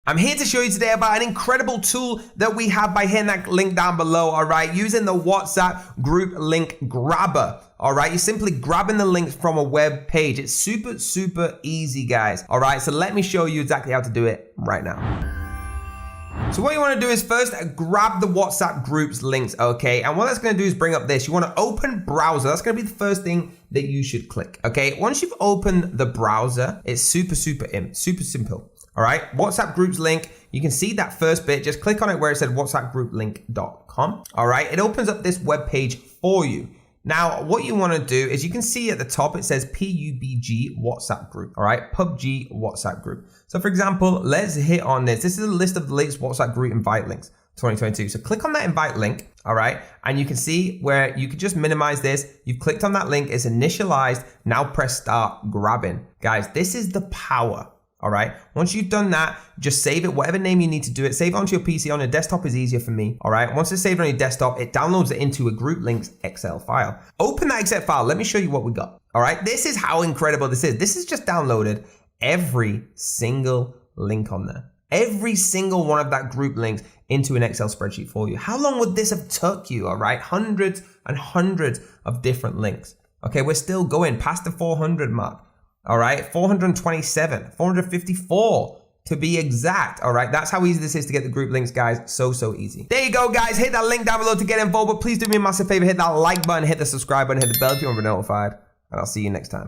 I'm here to show you today about an incredible tool that we have by hitting that link down below, all right? Using the WhatsApp group link grabber, all right? You're simply grabbing the links from a web page. It's super easy, guys, all right? So let me show you exactly how to do it right now. So what you want to do is first grab the WhatsApp groups links, okay? And what that's going to do is bring up this. You want to open browser. That's going to be the first thing that you should click, okay? Once you've opened the browser, it's super simple. All right, WhatsApp groups link, you can see that first bit, just click on it where it said whatsappgrouplink.com. All right, it opens up this web page for you. Now, what you want to do is you can see at the top, it says PUBG WhatsApp group, all right, PUBG WhatsApp group. So for example, let's hit on this. This is a list of the latest WhatsApp group invite links, 2022. So click on that invite link, all right, and you can see where you can just minimize this. You've clicked on that link, it's initialized. Now press start grabbing. Guys, this is the power. All right, once you've done that, just save it, whatever name you need to do it. Save it onto your PC. On your desktop is easier for me. All right, once it's saved on your desktop, it downloads it into a group links Excel file. Open that Excel file. Let me show you what we got. All right, this is how incredible this is. This is just downloaded every single link on there. Every single one of that group links into an Excel spreadsheet for you. How long would this have took you? All right, hundreds and hundreds of different links. Okay, we're still going past the 400 mark. All right, 427, 454 to be exact. All right, that's how easy this is to get the group links, guys. So easy. There you go, guys. Hit that link down below to get involved. But please do me a massive favor. Hit that like button, hit the subscribe button, hit the bell if you want to be notified. And I'll see you next time.